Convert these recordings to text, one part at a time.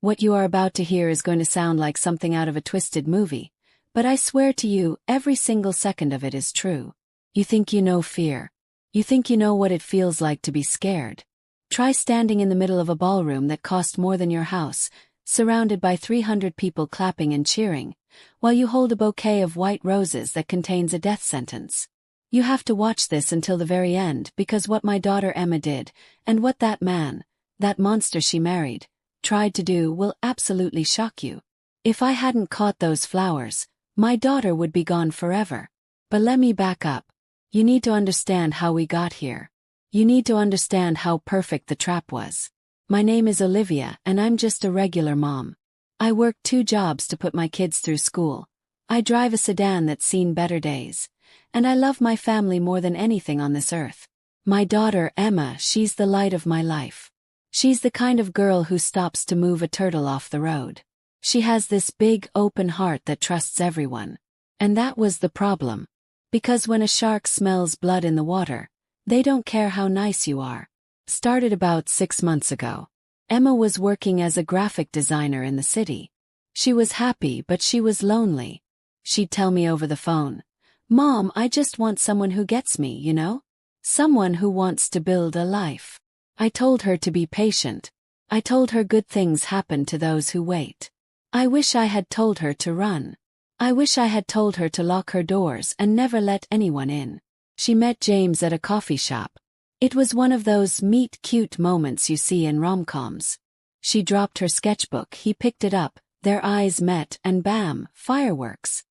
What you are about to hear is going to sound like something out of a twisted movie, but I swear to you, every single second of it is true. You think you know fear. You think you know what it feels like to be scared. Try standing in the middle of a ballroom that cost more than your house, surrounded by 300 people clapping and cheering, while you hold a bouquet of white roses that contains a death sentence. You have to watch this until the very end, because what my daughter Emma did, and what that man, that monster she married, tried to do will absolutely shock you. If I hadn't caught those flowers, my daughter would be gone forever. But let me back up. You need to understand how we got here. You need to understand how perfect the trap was. My name is Olivia, and I'm just a regular mom. I work 2 jobs to put my kids through school. I drive a sedan that's seen better days. And I love my family more than anything on this earth. My daughter, Emma, she's the light of my life. She's the kind of girl who stops to move a turtle off the road. She has this big, open heart that trusts everyone. And that was the problem. Because when a shark smells blood in the water, they don't care how nice you are. Started about 6 months ago. Emma was working as a graphic designer in the city. She was happy, but she was lonely. She'd tell me over the phone, "Mom, I just want someone who gets me, you know? Someone who wants to build a life." I told her to be patient. I told her good things happen to those who wait. I wish I had told her to run. I wish I had told her to lock her doors and never let anyone in. She met James at a coffee shop. It was one of those meet-cute moments you see in rom-coms. She dropped her sketchbook, he picked it up, their eyes met, and bam, fireworks.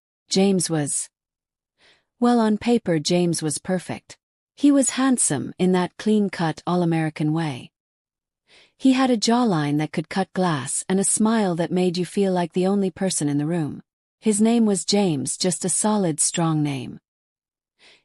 Well, on paper James was perfect. He was handsome in that clean-cut all-American way. He had a jawline that could cut glass and a smile that made you feel like the only person in the room. His name was James, just a solid, strong name.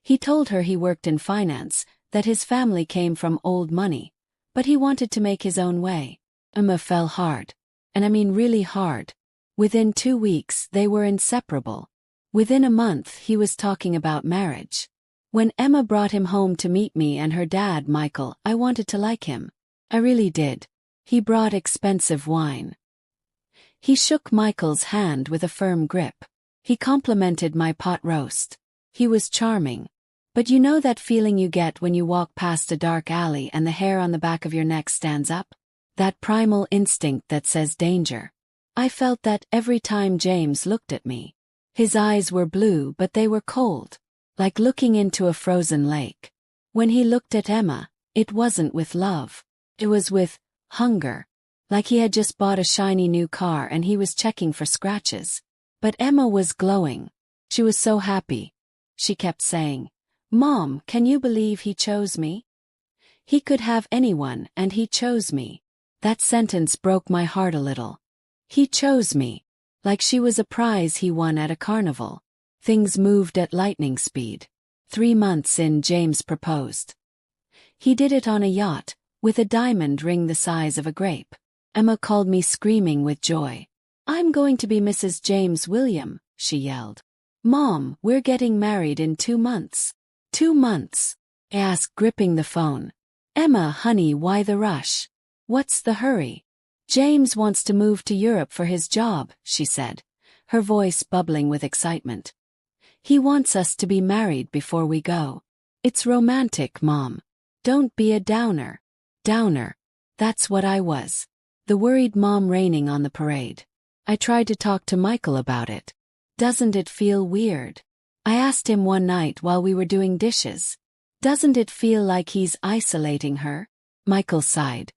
He told her he worked in finance, that his family came from old money, but he wanted to make his own way. Emma fell hard. And I mean really hard. Within 2 weeks, they were inseparable. Within a month, he was talking about marriage. When Emma brought him home to meet me and her dad, Michael, I wanted to like him. I really did. He brought expensive wine. He shook Michael's hand with a firm grip. He complimented my pot roast. He was charming. But you know that feeling you get when you walk past a dark alley and the hair on the back of your neck stands up? That primal instinct that says danger. I felt that every time James looked at me. His eyes were blue, but they were cold. Like looking into a frozen lake. When he looked at Emma, it wasn't with love. It was with hunger. Like he had just bought a shiny new car and he was checking for scratches. But Emma was glowing. She was so happy. She kept saying, "Mom, can you believe he chose me? He could have anyone and he chose me." That sentence broke my heart a little. He chose me. Like she was a prize he won at a carnival. Things moved at lightning speed. 3 months in, James proposed. He did it on a yacht, with a diamond ring the size of a grape. Emma called me screaming with joy. "I'm going to be Mrs. James William," she yelled. "Mom, we're getting married in 2 months. 2 months?" I asked, gripping the phone. "Emma, honey, why the rush? What's the hurry?" "James wants to move to Europe for his job," she said, her voice bubbling with excitement. "He wants us to be married before we go. It's romantic, Mom. Don't be a downer." Downer. That's what I was. The worried mom raining on the parade. I tried to talk to Michael about it. "Doesn't it feel weird?" I asked him one night while we were doing dishes. "Doesn't it feel like he's isolating her?" Michael sighed.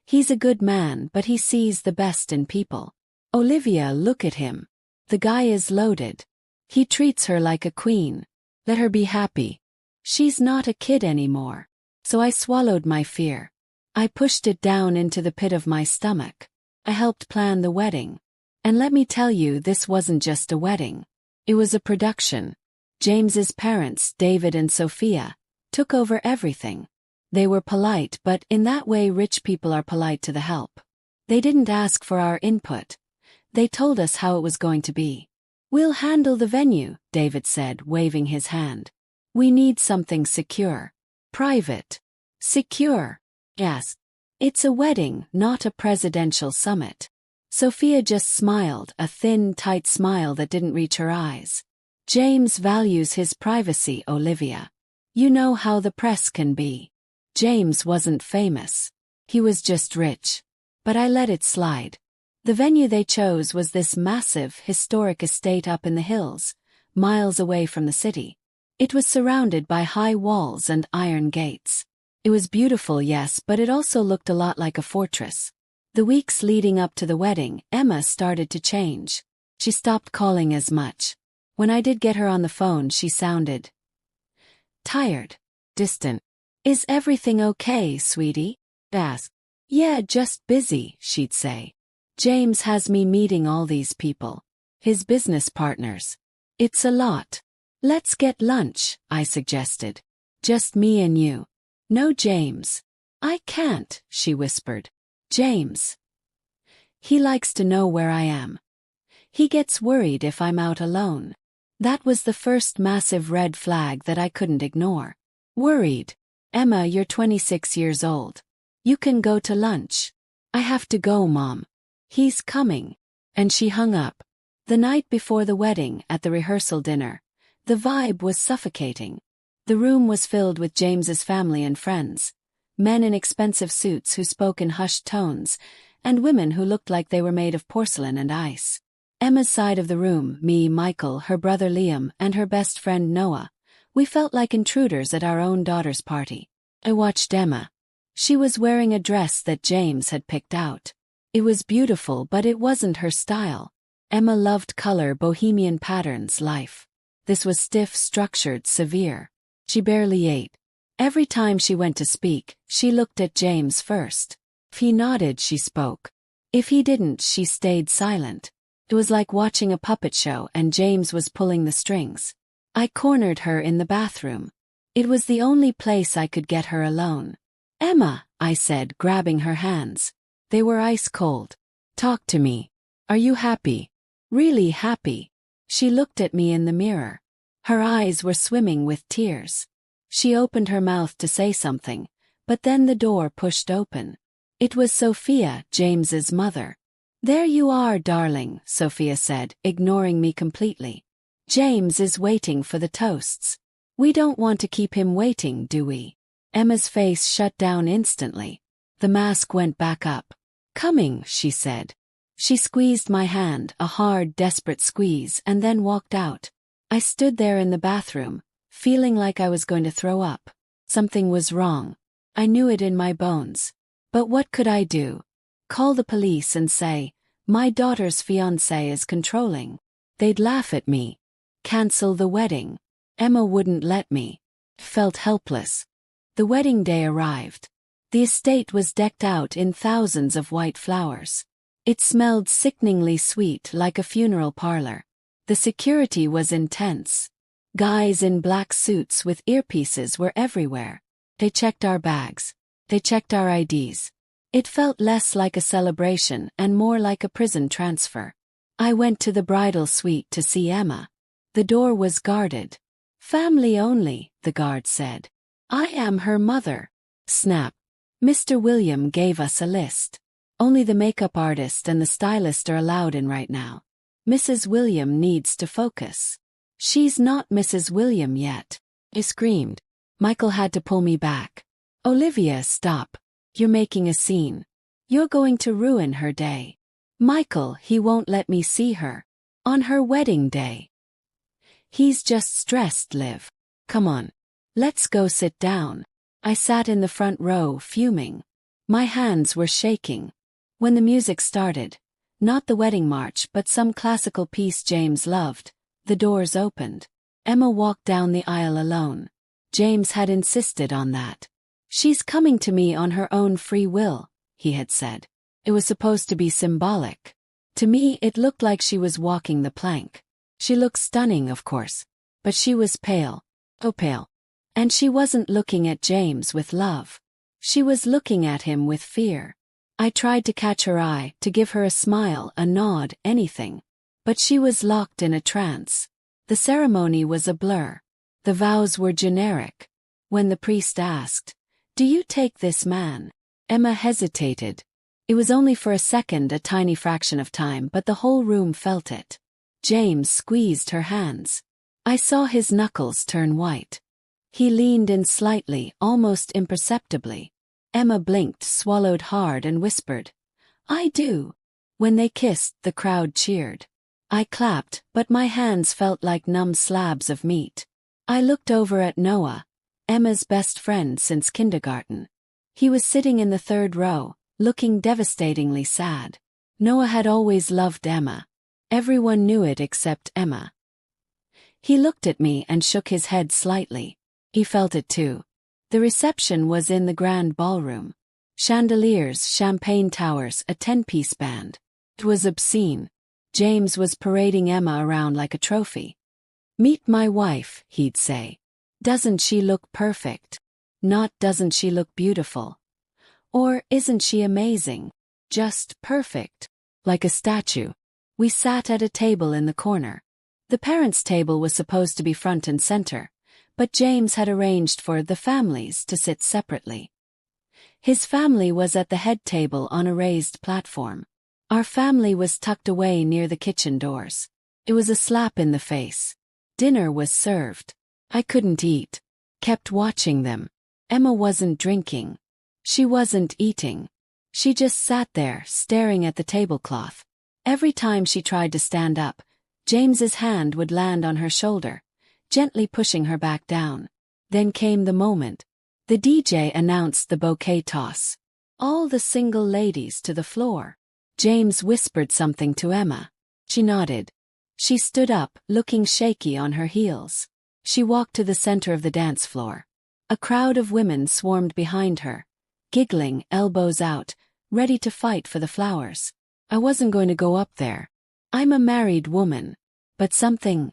"He's a good man, but he sees the best in people. Olivia, look at him. The guy is loaded. He treats her like a queen. Let her be happy. She's not a kid anymore." So I swallowed my fear. I pushed it down into the pit of my stomach. I helped plan the wedding. And let me tell you, this wasn't just a wedding. It was a production. James's parents, David and Sophia, took over everything. They were polite, but in that way rich people are polite to the help. They didn't ask for our input. They told us how it was going to be. "We'll handle the venue," David said, waving his hand. "We need something secure. Private." "Secure?" I asked. It's a wedding, not a presidential summit. Sophia just smiled, a thin, tight smile that didn't reach her eyes. James values his privacy, Olivia. You know how the press can be. James wasn't famous. He was just rich. But I let it slide. The venue they chose was this massive, historic estate up in the hills, miles away from the city. It was surrounded by high walls and iron gates. It was beautiful, yes, but it also looked a lot like a fortress. The weeks leading up to the wedding, Emma started to change. She stopped calling as much. When I did get her on the phone, she sounded tired, distant. Is everything okay, sweetie? Asked. Yeah, just busy, she'd say. James has me meeting all these people. His business partners. It's a lot. Let's get lunch, I suggested. Just me and you. No, James. I can't, she whispered. James. He likes to know where I am. He gets worried if I'm out alone. That was the first massive red flag that I couldn't ignore. Worried. Emma, you're 26 years old. You can go to lunch. I have to go, Mom. He's coming. And she hung up. The night before the wedding, at the rehearsal dinner, the vibe was suffocating. The room was filled with James's family and friends. Men in expensive suits who spoke in hushed tones, and women who looked like they were made of porcelain and ice. Emma's side of the room, me, Michael, her brother Liam, and her best friend Noah. We felt like intruders at our own daughter's party. I watched Emma. She was wearing a dress that James had picked out. It was beautiful, but it wasn't her style. Emma loved color, bohemian patterns, life. This was stiff, structured, severe. She barely ate. Every time she went to speak, she looked at James first. If he nodded, she spoke. If he didn't, she stayed silent. It was like watching a puppet show and James was pulling the strings. I cornered her in the bathroom. It was the only place I could get her alone. Emma, I said, grabbing her hands. They were ice cold. Talk to me. Are you happy? Really happy? She looked at me in the mirror. Her eyes were swimming with tears. She opened her mouth to say something, but then the door pushed open. It was Sophia, James's mother. There you are, darling, Sophia said, ignoring me completely. James is waiting for the toasts. We don't want to keep him waiting, do we? Emma's face shut down instantly. The mask went back up. Coming, she said. She squeezed my hand, a hard, desperate squeeze, and then walked out. I stood there in the bathroom, feeling like I was going to throw up. Something was wrong. I knew it in my bones. But what could I do? Call the police and say, my daughter's fiancé is controlling. They'd laugh at me. Cancel the wedding. Emma wouldn't let me. Felt helpless. The wedding day arrived. The estate was decked out in thousands of white flowers. It smelled sickeningly sweet, like a funeral parlor. The security was intense. Guys in black suits with earpieces were everywhere. They checked our bags. They checked our IDs. It felt less like a celebration and more like a prison transfer. I went to the bridal suite to see Emma. The door was guarded. Family only, the guard said. I am her mother. Snap. Mr. William gave us a list. Only the makeup artist and the stylist are allowed in right now. Mrs. William needs to focus. She's not Mrs. William yet. I screamed. Michael had to pull me back. Olivia, stop. You're making a scene. You're going to ruin her day. Michael, he won't let me see her. On her wedding day. He's just stressed, Liv. Come on. Let's go sit down. I sat in the front row, fuming. My hands were shaking. When the music started, not the wedding march but some classical piece James loved, the doors opened. Emma walked down the aisle alone. James had insisted on that. She's coming to me on her own free will, he had said. It was supposed to be symbolic. To me, it looked like she was walking the plank. She looked stunning, of course, but she was pale. Oh, pale. And she wasn't looking at James with love. She was looking at him with fear. I tried to catch her eye, to give her a smile, a nod, anything. But she was locked in a trance. The ceremony was a blur. The vows were generic. When the priest asked, "Do you take this man?" Emma hesitated. It was only for a second, a tiny fraction of time, but the whole room felt it. James squeezed her hands. I saw his knuckles turn white. He leaned in slightly, almost imperceptibly. Emma blinked, swallowed hard, and whispered, "I do." When they kissed, the crowd cheered. I clapped, but my hands felt like numb slabs of meat. I looked over at Noah, Emma's best friend since kindergarten. He was sitting in the third row, looking devastatingly sad. Noah had always loved Emma. Everyone knew it except Emma. He looked at me and shook his head slightly. He felt it too. The reception was in the grand ballroom. Chandeliers, champagne towers, a 10-piece band. It was obscene. James was parading Emma around like a trophy. "Meet my wife," he'd say. "Doesn't she look perfect? Not doesn't she look beautiful? Or isn't she amazing? Just perfect. Like a statue." We sat at a table in the corner. The parents' table was supposed to be front and center, but James had arranged for the families to sit separately. His family was at the head table on a raised platform. Our family was tucked away near the kitchen doors. It was a slap in the face. Dinner was served. I couldn't eat. Kept watching them. Emma wasn't drinking. She wasn't eating. She just sat there, staring at the tablecloth. Every time she tried to stand up, James's hand would land on her shoulder, gently pushing her back down. Then came the moment. The DJ announced the bouquet toss. All the single ladies to the floor. James whispered something to Emma. She nodded. She stood up, looking shaky on her heels. She walked to the center of the dance floor. A crowd of women swarmed behind her, giggling, elbows out, ready to fight for the flowers. I wasn't going to go up there. I'm a married woman. But something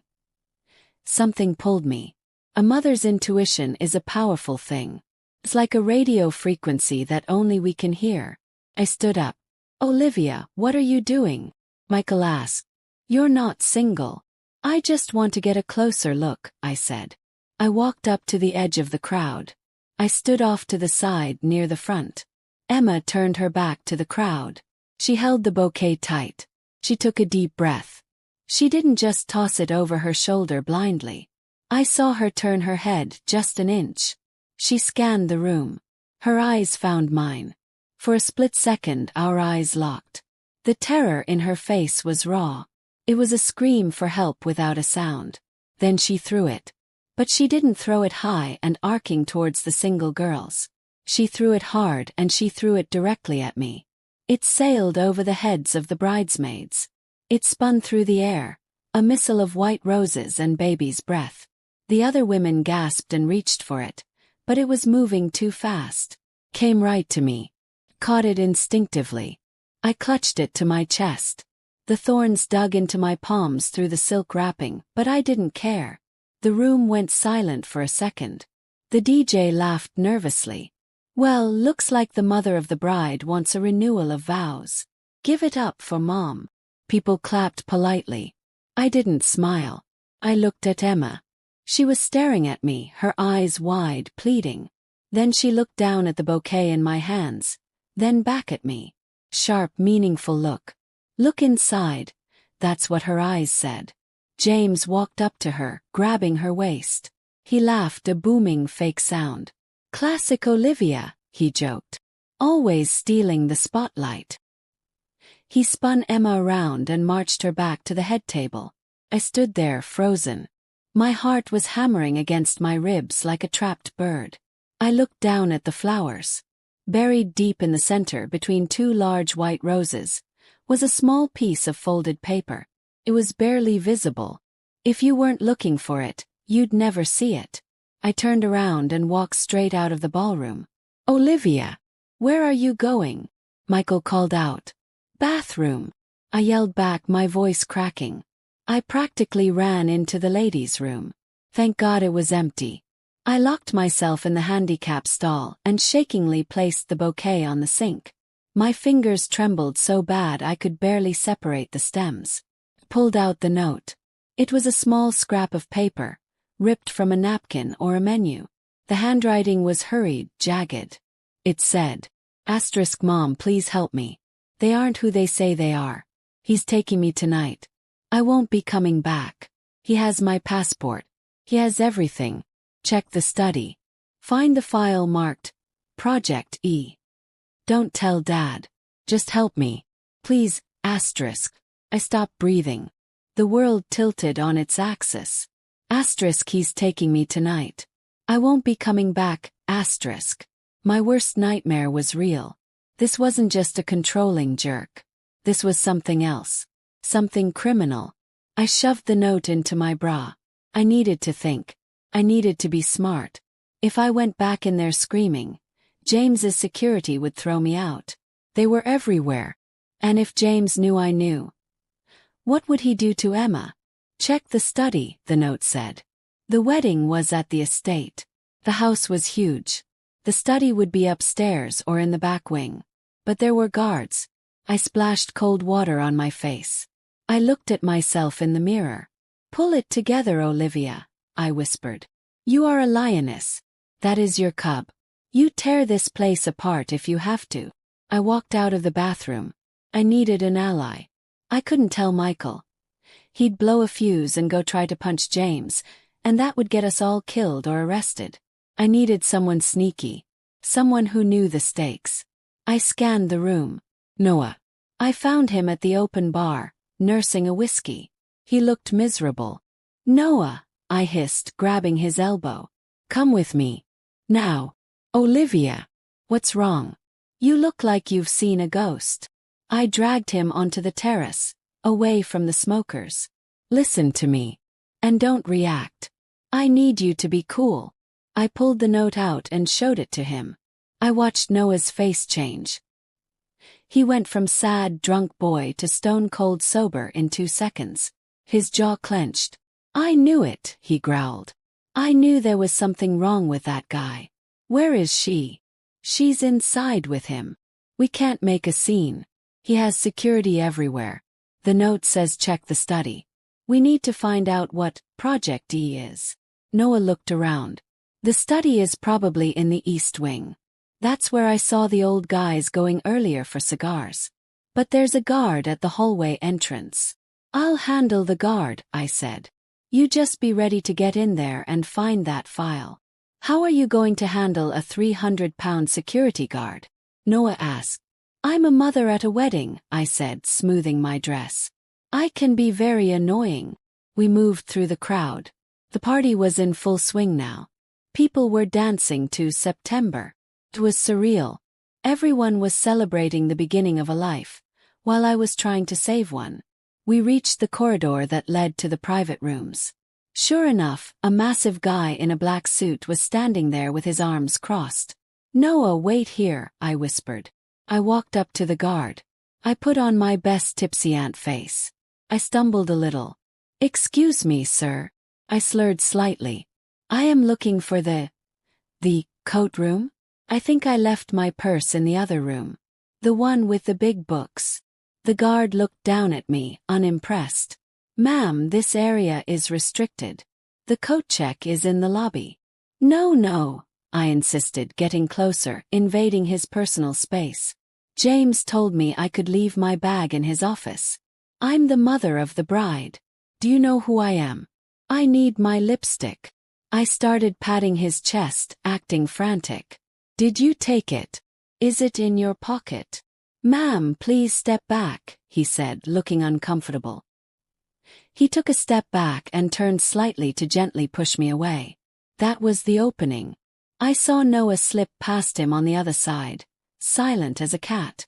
pulled me. A mother's intuition is a powerful thing. It's like a radio frequency that only we can hear. I stood up. "Olivia, what are you doing?" Michael asked. "You're not single." "I just want to get a closer look," I said. I walked up to the edge of the crowd. I stood off to the side near the front. Emma turned her back to the crowd. She held the bouquet tight. She took a deep breath. She didn't just toss it over her shoulder blindly. I saw her turn her head just an inch. She scanned the room. Her eyes found mine. For a split second, our eyes locked. The terror in her face was raw. It was a scream for help without a sound. Then she threw it. But she didn't throw it high and arcing towards the single girls. She threw it hard, and she threw it directly at me. It sailed over the heads of the bridesmaids. It spun through the air, a missile of white roses and baby's breath. The other women gasped and reached for it, but it was moving too fast. Came right to me. Caught it instinctively. I clutched it to my chest. The thorns dug into my palms through the silk wrapping, but I didn't care. The room went silent for a second. The DJ laughed nervously. "Well, looks like the mother of the bride wants a renewal of vows. Give it up for Mom." People clapped politely. I didn't smile. I looked at Emma. She was staring at me, her eyes wide, pleading. Then she looked down at the bouquet in my hands, then back at me. Sharp, meaningful look. "Look inside," that's what her eyes said. James walked up to her, grabbing her waist. He laughed, a booming fake sound. "Classic Olivia," he joked. "Always stealing the spotlight." He spun Emma around and marched her back to the head table. I stood there, frozen. My heart was hammering against my ribs like a trapped bird. I looked down at the flowers. Buried deep in the center between two large white roses was a small piece of folded paper. It was barely visible. If you weren't looking for it, you'd never see it. I turned around and walked straight out of the ballroom. "Olivia, where are you going?" Michael called out. "Bathroom." I yelled back, my voice cracking. I practically ran into the ladies' room. Thank God it was empty. I locked myself in the handicap stall and shakingly placed the bouquet on the sink. My fingers trembled so bad I could barely separate the stems. Pulled out the note. It was a small scrap of paper, ripped from a napkin or a menu. The handwriting was hurried, jagged. It said, Asterisk Mom, please help me. They aren't who they say they are. He's taking me tonight. I won't be coming back. He has my passport. He has everything. Check the study. Find the file marked Project E. Don't tell Dad. Just help me. Please, asterisk. I stopped breathing. The world tilted on its axis. Asterisk, he's taking me tonight. I won't be coming back, asterisk. My worst nightmare was real. This wasn't just a controlling jerk. This was something else. Something criminal. I shoved the note into my bra. I needed to think. I needed to be smart. If I went back in there screaming, James's security would throw me out. They were everywhere. And if James knew I knew, what would he do to Emma? Check the study, the note said. The wedding was at the estate. The house was huge. The study would be upstairs or in the back wing. But there were guards. I splashed cold water on my face. I looked at myself in the mirror. Pull it together, Olivia, I whispered. You are a lioness. That is your cub. You tear this place apart if you have to. I walked out of the bathroom. I needed an ally. I couldn't tell Michael. He'd blow a fuse and go try to punch James, and that would get us all killed or arrested. I needed someone sneaky. Someone who knew the stakes. I scanned the room. Noah. I found him at the open bar, nursing a whiskey. He looked miserable. Noah, I hissed, grabbing his elbow. Come with me. Now. Olivia. What's wrong? You look like you've seen a ghost. I dragged him onto the terrace, away from the smokers. Listen to me. And don't react. I need you to be cool. I pulled the note out and showed it to him. I watched Noah's face change. He went from sad, drunk boy to stone-cold sober in 2 seconds. His jaw clenched. I knew it, he growled. I knew there was something wrong with that guy. Where is she? She's inside with him. We can't make a scene. He has security everywhere. The note says check the study. We need to find out what Project E is. Noah looked around. The study is probably in the East Wing. That's where I saw the old guys going earlier for cigars. But there's a guard at the hallway entrance. I'll handle the guard, I said. You just be ready to get in there and find that file. How are you going to handle a 300-pound security guard? Noah asked. I'm a mother at a wedding, I said, smoothing my dress. I can be very annoying. We moved through the crowd. The party was in full swing now. People were dancing to September. It was surreal. Everyone was celebrating the beginning of a life, while I was trying to save one. We reached the corridor that led to the private rooms. Sure enough, a massive guy in a black suit was standing there with his arms crossed. Noah, wait here, I whispered. I walked up to the guard. I put on my best tipsy aunt face. I stumbled a little. Excuse me, sir. I slurred slightly. I am looking for the coat room? I think I left my purse in the other room. The one with the big books. The guard looked down at me, unimpressed. Ma'am, this area is restricted. The coat check is in the lobby. No, I insisted, getting closer, invading his personal space. James told me I could leave my bag in his office. I'm the mother of the bride. Do you know who I am? I need my lipstick. I started patting his chest, acting frantic. Did you take it? Is it in your pocket? Ma'am, please step back, he said, looking uncomfortable. He took a step back and turned slightly to gently push me away. That was the opening. I saw Noah slip past him on the other side, silent as a cat.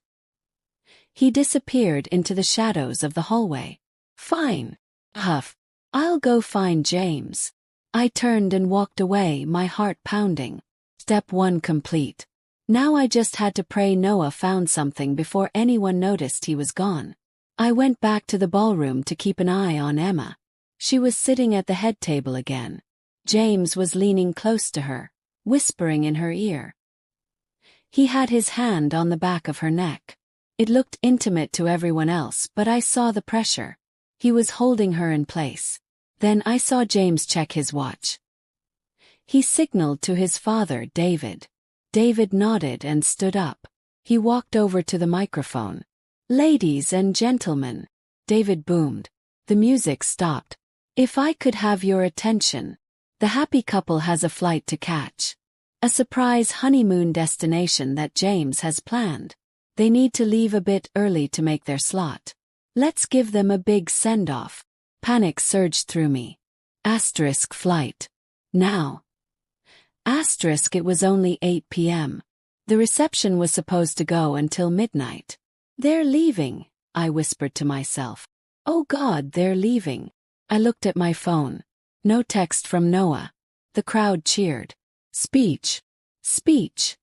He disappeared into the shadows of the hallway. Fine. Huff. I'll go find James. I turned and walked away, my heart pounding. Step 1 complete. Now I just had to pray Noah found something before anyone noticed he was gone. I went back to the ballroom to keep an eye on Emma. She was sitting at the head table again. James was leaning close to her, whispering in her ear. He had his hand on the back of her neck. It looked intimate to everyone else, but I saw the pressure. He was holding her in place. Then I saw James check his watch. He signaled to his father, David. David nodded and stood up. He walked over to the microphone. "Ladies and gentlemen," David boomed. The music stopped. "If I could have your attention. The happy couple has a flight to catch. A surprise honeymoon destination that James has planned. They need to leave a bit early to make their slot. Let's give them a big send-off." Panic surged through me. Asterisk flight. Now. Asterisk it was only 8 p.m. The reception was supposed to go until midnight. "They're leaving," I whispered to myself. "Oh God, they're leaving." I looked at my phone. No text from Noah. The crowd cheered. "Speech! Speech!"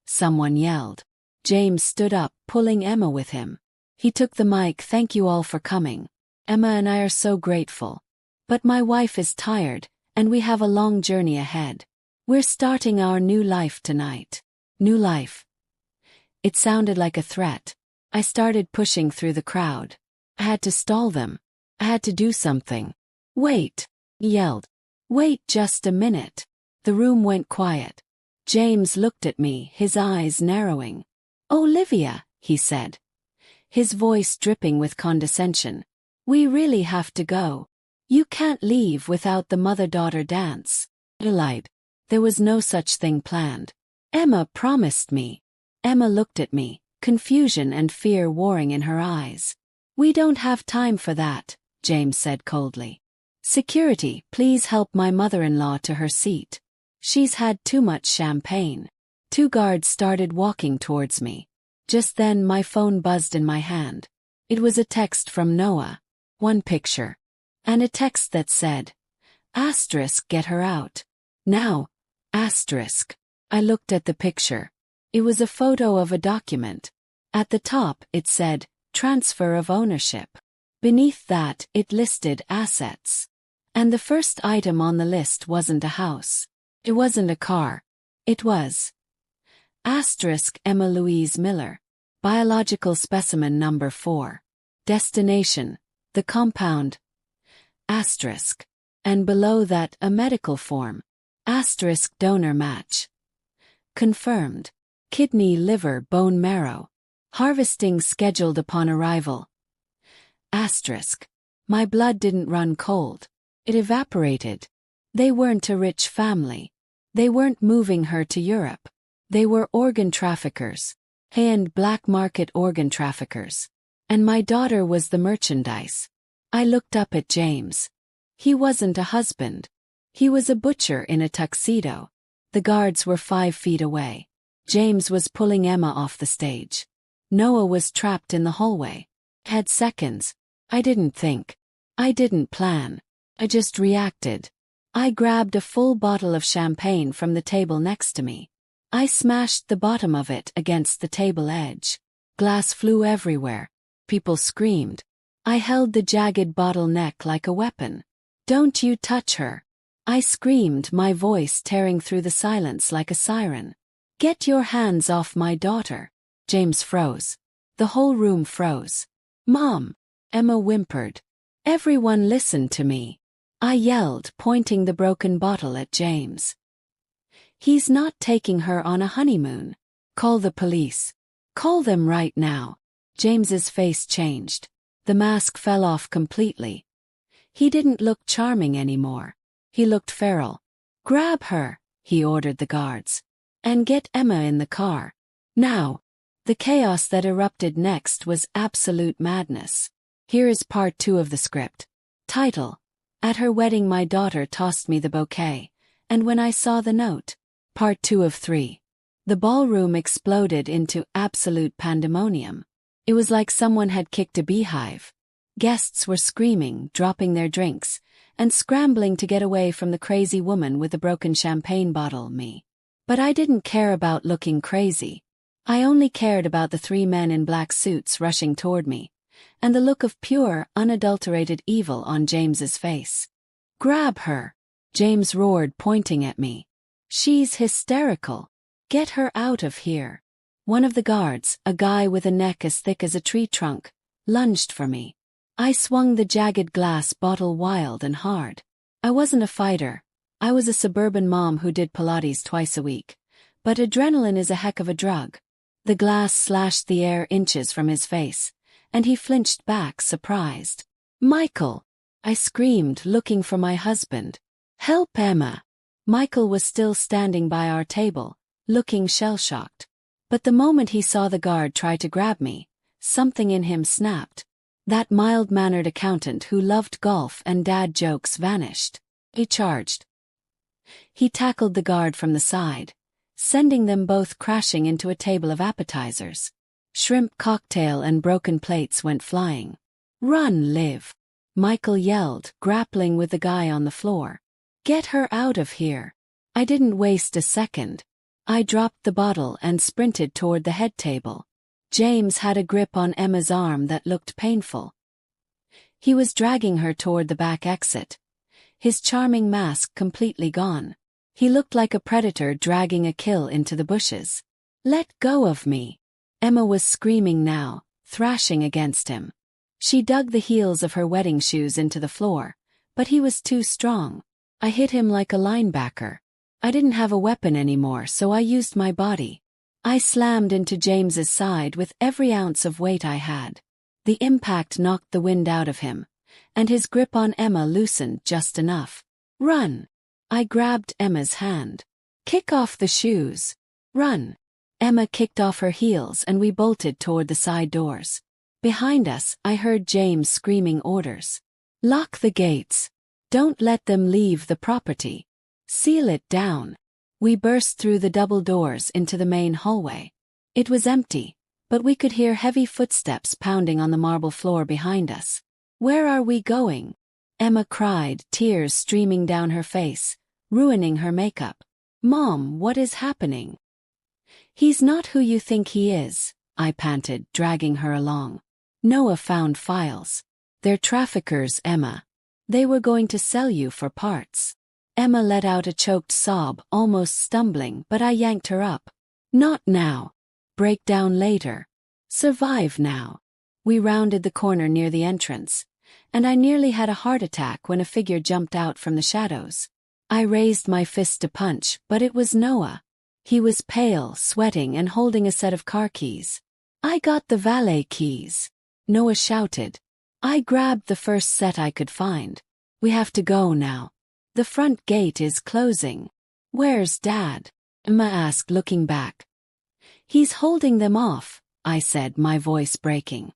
Someone yelled. James stood up, pulling Emma with him. He took the mic. "Thank you all for coming. Emma and I are so grateful. But my wife is tired, and we have a long journey ahead. We're starting our new life tonight." New life. It sounded like a threat. I started pushing through the crowd. I had to stall them. I had to do something. "Wait," he yelled. "Wait just a minute." The room went quiet. James looked at me, his eyes narrowing. "Olivia," he said, his voice dripping with condescension. "We really have to go. You can't leave without the mother-daughter dance." I lied. There was no such thing planned. "Emma promised me." Emma looked at me, confusion and fear warring in her eyes. "We don't have time for that," James said coldly. "Security, please help my mother-in-law to her seat. She's had too much champagne." 2 guards started walking towards me. Just then my phone buzzed in my hand. It was a text from Noah. 1 picture. And a text that said, "Asterisk, get her out. Now." Asterisk. I looked at the picture. It was a photo of a document. At the top it said, "Transfer of ownership." Beneath that, it listed assets. And the first item on the list wasn't a house. It wasn't a car. It was asterisk Emma Louise Miller. Biological specimen number 4. Destination, the compound. Asterisk. And below that, a medical form. Asterisk donor match. Confirmed. Kidney, liver, bone marrow. Harvesting scheduled upon arrival. Asterisk. My blood didn't run cold. It evaporated. They weren't a rich family. They weren't moving her to Europe. They were organ traffickers. High-end black market organ traffickers. And my daughter was the merchandise. I looked up at James. He wasn't a husband. He was a butcher in a tuxedo. The guards were 5 feet away. James was pulling Emma off the stage. Noah was trapped in the hallway. I had seconds. I didn't think. I didn't plan. I just reacted. I grabbed a full bottle of champagne from the table next to me. I smashed the bottom of it against the table edge. Glass flew everywhere. People screamed. I held the jagged bottle neck like a weapon. "Don't you touch her!" I screamed, my voice tearing through the silence like a siren. "Get your hands off my daughter!" James froze. The whole room froze. "Mom!" Emma whimpered. "Everyone listen to me!" I yelled, pointing the broken bottle at James. "He's not taking her on a honeymoon. Call the police. Call them right now." James's face changed. The mask fell off completely. He didn't look charming anymore. He looked feral. "Grab her," he ordered the guards. "And get Emma in the car. Now." The chaos that erupted next was absolute madness. Here is part 2 of the script. Title: At her wedding my daughter tossed me the bouquet, and when I saw the note. Part 2 of 3. The ballroom exploded into absolute pandemonium. It was like someone had kicked a beehive. Guests were screaming, dropping their drinks, and scrambling to get away from the crazy woman with the broken champagne bottle, me. But I didn't care about looking crazy. I only cared about the 3 men in black suits rushing toward me, and the look of pure, unadulterated evil on James's face. "Grab her!" James roared, pointing at me. "She's hysterical. Get her out of here." One of the guards, a guy with a neck as thick as a tree trunk, lunged for me. I swung the jagged glass bottle wild and hard. I wasn't a fighter. I was a suburban mom who did Pilates twice a week. But adrenaline is a heck of a drug. The glass slashed the air inches from his face, and he flinched back, surprised. "Michael!" I screamed, looking for my husband. "Help, Emma!" Michael was still standing by our table, looking shell-shocked. But the moment he saw the guard try to grab me, something in him snapped. That mild-mannered accountant who loved golf and dad jokes vanished. He charged. He tackled the guard from the side, sending them both crashing into a table of appetizers. Shrimp cocktail and broken plates went flying. "Run, Liv!" Michael yelled, grappling with the guy on the floor. "Get her out of here!" I didn't waste a second. I dropped the bottle and sprinted toward the head table. James had a grip on Emma's arm that looked painful. He was dragging her toward the back exit, his charming mask completely gone. He looked like a predator dragging a kill into the bushes. "Let go of me!" Emma was screaming now, thrashing against him. She dug the heels of her wedding shoes into the floor, but he was too strong. I hit him like a linebacker. I didn't have a weapon anymore, so I used my body. I slammed into James's side with every ounce of weight I had. The impact knocked the wind out of him, and his grip on Emma loosened just enough. "Run!" I grabbed Emma's hand. "Kick off the shoes. Run!" Emma kicked off her heels and we bolted toward the side doors. Behind us, I heard James screaming orders. "Lock the gates. Don't let them leave the property. Seal it down." We burst through the double doors into the main hallway. It was empty, but we could hear heavy footsteps pounding on the marble floor behind us. "Where are we going?" Emma cried, tears streaming down her face, ruining her makeup. "Mom, what is happening?" "He's not who you think he is," I panted, dragging her along. "Noah found files. They're traffickers, Emma. They were going to sell you for parts." Emma let out a choked sob, almost stumbling, but I yanked her up. "Not now. Break down later. Survive now." We rounded the corner near the entrance, and I nearly had a heart attack when a figure jumped out from the shadows. I raised my fist to punch, but it was Noah. He was pale, sweating, and holding a set of car keys. "I got the valet keys," Noah shouted. I grabbed the first set I could find. "We have to go now. The front gate is closing." "Where's Dad?" Emma asked, looking back. "He's holding them off," I said, my voice breaking.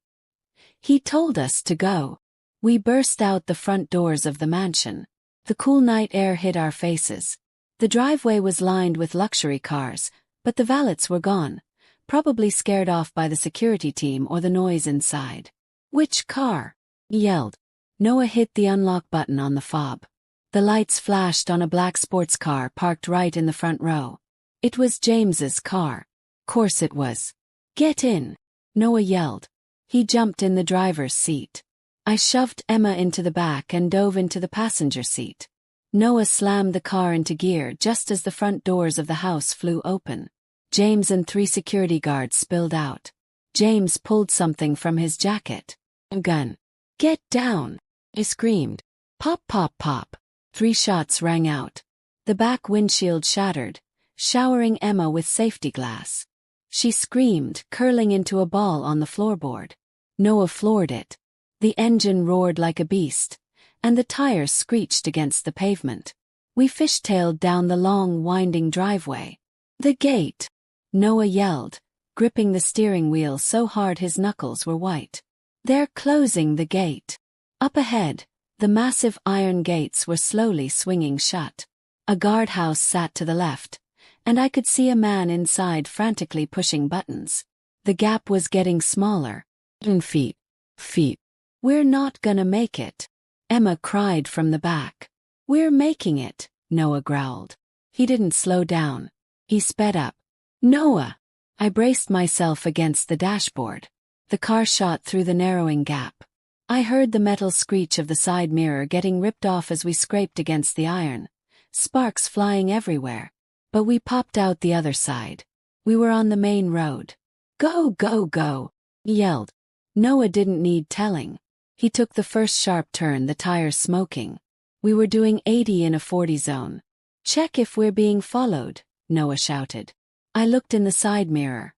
"He told us to go." We burst out the front doors of the mansion. The cool night air hit our faces. The driveway was lined with luxury cars, but the valets were gone, probably scared off by the security team or the noise inside. "Which car?" he yelled. Noah hit the unlock button on the fob. The lights flashed on a black sports car parked right in the front row. It was James's car. Course it was. "Get in," Noah yelled. He jumped in the driver's seat. I shoved Emma into the back and dove into the passenger seat. Noah slammed the car into gear just as the front doors of the house flew open. James and 3 security guards spilled out. James pulled something from his jacket. "A gun." "Get down," I screamed. "Pop, pop, pop." 3 shots rang out. The back windshield shattered, showering Emma with safety glass. She screamed, curling into a ball on the floorboard. Noah floored it. The engine roared like a beast, and the tires screeched against the pavement. We fishtailed down the long, winding driveway. "The gate!" Noah yelled, gripping the steering wheel so hard his knuckles were white. "They're closing the gate." Up ahead, the massive iron gates were slowly swinging shut. A guardhouse sat to the left, and I could see a man inside frantically pushing buttons. The gap was getting smaller. Feet. "We're not gonna make it," Emma cried from the back. "We're making it," Noah growled. He didn't slow down. He sped up. "Noah!" I braced myself against the dashboard. The car shot through the narrowing gap. I heard the metal screech of the side mirror getting ripped off as we scraped against the iron, sparks flying everywhere. But we popped out the other side. We were on the main road. "Go, go, go," he yelled. Noah didn't need telling. He took the first sharp turn, the tires smoking. We were doing 80 in a 40 zone. "Check if we're being followed," Noah shouted. I looked in the side mirror.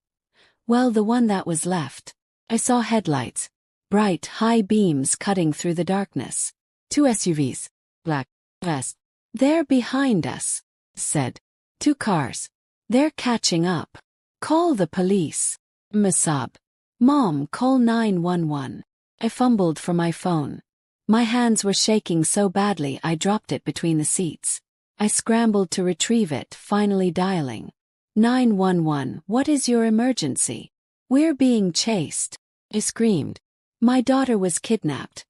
Well, the one that was left. I saw headlights. Bright, high beams cutting through the darkness. 2 SUVs. Black. West. They're behind us, said. 2 cars. They're catching up. Call the police. Masab. Mom, call 911. I fumbled for my phone. My hands were shaking so badly I dropped it between the seats. I scrambled to retrieve it, finally dialing. 911, what is your emergency? We're being chased. I screamed. My daughter was kidnapped.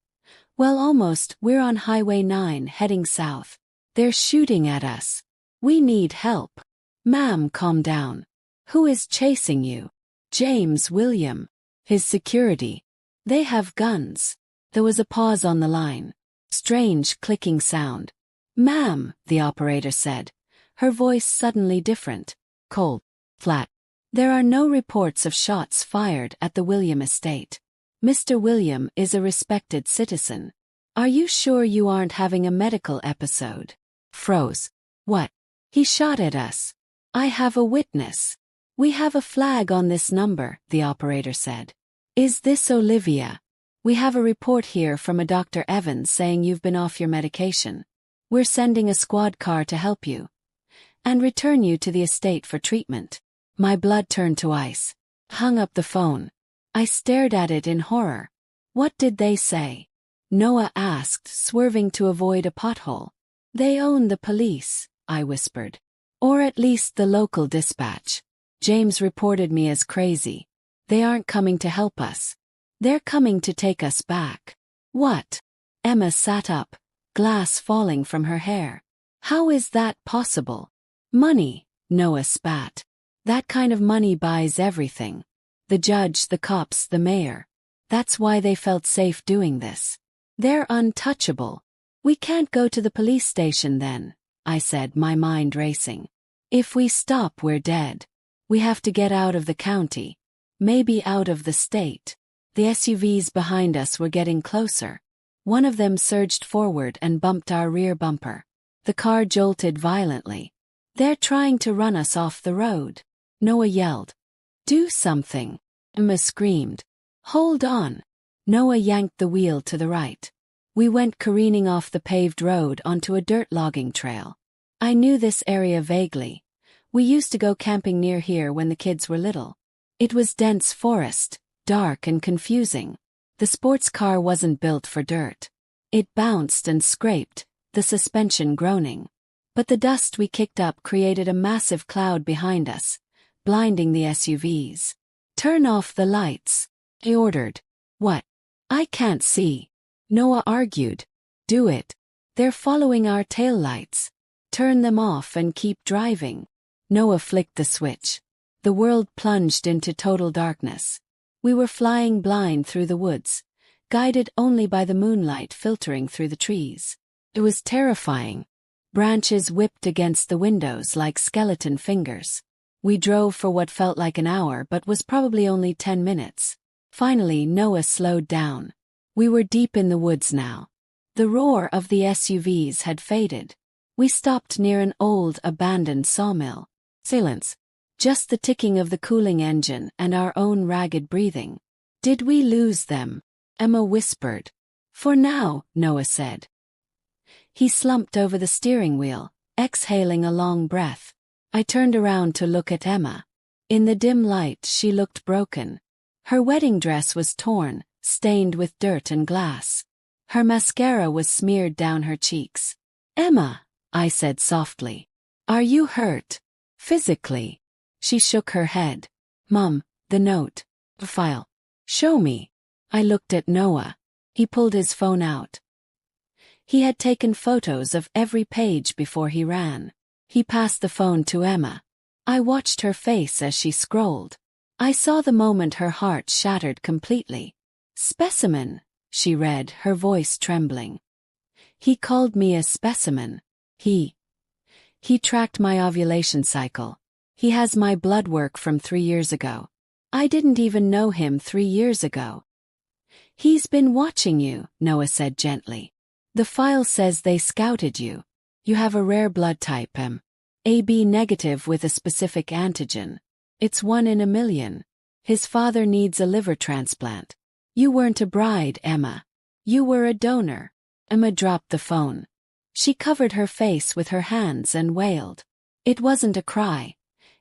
Well, almost. We're on Highway 9 heading south. They're shooting at us. We need help. Ma'am, calm down. Who is chasing you? James William. His security. They have guns. There was a pause on the line. Strange clicking sound. Ma'am, the operator said. Her voice suddenly different. Cold. Flat. There are no reports of shots fired at the William estate. Mr. William is a respected citizen. Are you sure you aren't having a medical episode? Froze. What? He shot at us. I have a witness. We have a flag on this number, the operator said. Is this Olivia? We have a report here from a Dr. Evans saying you've been off your medication. We're sending a squad car to help you and return you to the estate for treatment. My blood turned to ice. Hung up the phone. I stared at it in horror. What did they say? Noah asked, swerving to avoid a pothole. They own the police, I whispered. Or at least the local dispatch. James reported me as crazy. They aren't coming to help us. They're coming to take us back. What? Emma sat up, glass falling from her hair. How is that possible? Money, Noah spat. That kind of money buys everything. The judge, the cops, the mayor. That's why they felt safe doing this. They're untouchable. We can't go to the police station then, I said, my mind racing. If we stop, we're dead. We have to get out of the county. Maybe out of the state. The SUVs behind us were getting closer. One of them surged forward and bumped our rear bumper. The car jolted violently. They're trying to run us off the road. Noah yelled. Do something. Emma screamed. Hold on. Noah yanked the wheel to the right. We went careening off the paved road onto a dirt logging trail. I knew this area vaguely. We used to go camping near here when the kids were little. It was dense forest, dark and confusing. The sports car wasn't built for dirt. It bounced and scraped, the suspension groaning. But the dust we kicked up created a massive cloud behind us, blinding the SUVs. Turn off the lights, I ordered. What? I can't see. Noah argued. Do it. They're following our taillights. Turn them off and keep driving. Noah flicked the switch. The world plunged into total darkness. We were flying blind through the woods, guided only by the moonlight filtering through the trees. It was terrifying. Branches whipped against the windows like skeleton fingers. We drove for what felt like an hour but was probably only 10 minutes. Finally, Noah slowed down. We were deep in the woods now. The roar of the SUVs had faded. We stopped near an old, abandoned sawmill. Silence. Just the ticking of the cooling engine and our own ragged breathing. Did we lose them? Emma whispered. For now, Noah said. He slumped over the steering wheel, exhaling a long breath. I turned around to look at Emma. In the dim light, she looked broken. Her wedding dress was torn, stained with dirt and glass. Her mascara was smeared down her cheeks. Emma, I said softly. Are you hurt? Physically? She shook her head. Mom, the note. The file. Show me. I looked at Noah. He pulled his phone out. He had taken photos of every page before he ran. He passed the phone to Emma. I watched her face as she scrolled. I saw the moment her heart shattered completely. Specimen, she read, her voice trembling. He called me a specimen. He tracked my ovulation cycle. He has my blood work from 3 years ago. I didn't even know him 3 years ago. He's been watching you, Noah said gently. The file says they scouted you. You have a rare blood type, AB negative with a specific antigen. It's 1 in a million. His father needs a liver transplant. You weren't a bride, Emma. You were a donor. Emma dropped the phone. She covered her face with her hands and wailed. It wasn't a cry.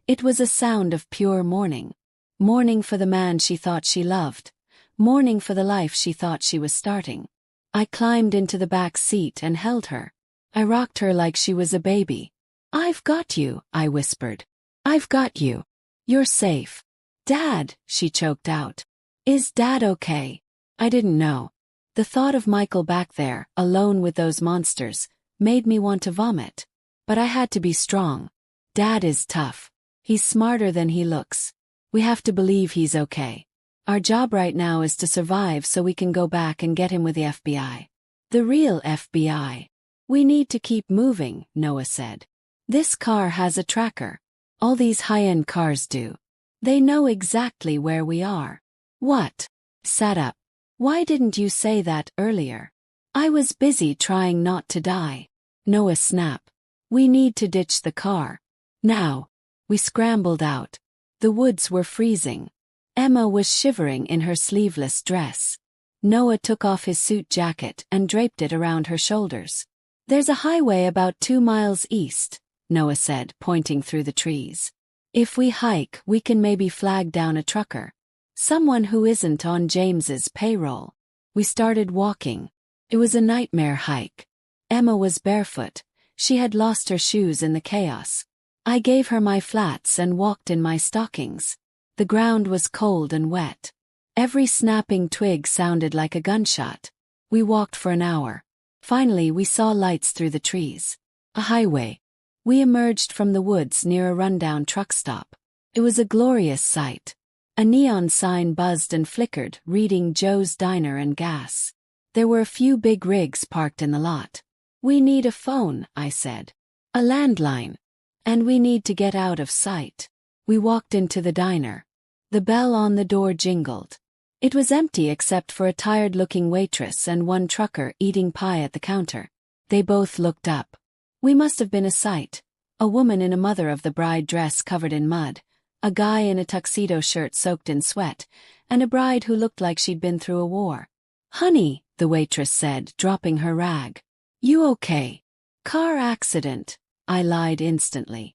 It was a sound of pure mourning. Mourning for the man she thought she loved. Mourning for the life she thought she was starting. I climbed into the back seat and held her. I rocked her like she was a baby. "I've got you," I whispered. "I've got you. You're safe." "Dad," she choked out. "Is Dad okay?" I didn't know. The thought of Michael back there, alone with those monsters, made me want to vomit. But I had to be strong. Dad is tough. He's smarter than he looks. We have to believe he's okay. Our job right now is to survive so we can go back and get him with the FBI. The real FBI. "We need to keep moving," Noah said. "This car has a tracker. All these high-end cars do. They know exactly where we are." "What?" Sat up. "Why didn't you say that earlier?" "I was busy trying not to die." Noah snapped. "We need to ditch the car. Now." We scrambled out. The woods were freezing. Emma was shivering in her sleeveless dress. Noah took off his suit jacket and draped it around her shoulders. "There's a highway about 2 miles east," Noah said, pointing through the trees. "If we hike, we can maybe flag down a trucker. Someone who isn't on James's payroll." We started walking. It was a nightmare hike. Emma was barefoot. She had lost her shoes in the chaos. I gave her my flats and walked in my stockings. The ground was cold and wet. Every snapping twig sounded like a gunshot. We walked for an hour. Finally, we saw lights through the trees. A highway. We emerged from the woods near a rundown truck stop. It was a glorious sight. A neon sign buzzed and flickered, reading Joe's Diner and Gas. There were a few big rigs parked in the lot. "We need a phone," I said. "A landline. And we need to get out of sight." We walked into the diner. The bell on the door jingled. It was empty except for a tired-looking waitress and one trucker eating pie at the counter. They both looked up. We must have been a sight. A woman in a mother-of-the-bride dress covered in mud, a guy in a tuxedo shirt soaked in sweat, and a bride who looked like she'd been through a war. "Honey," the waitress said, dropping her rag. "You okay?" "Car accident," I lied instantly.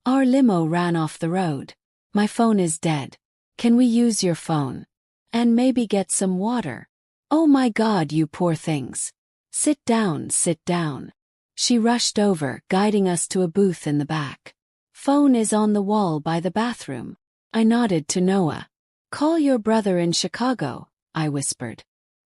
Our limo ran off the road. "My phone is dead. Can we use your phone? And maybe get some water?" "Oh my God, you poor things. Sit down, sit down." She rushed over, guiding us to a booth in the back. "Phone is on the wall by the bathroom." I nodded to Noah. "Call your brother in Chicago," I whispered.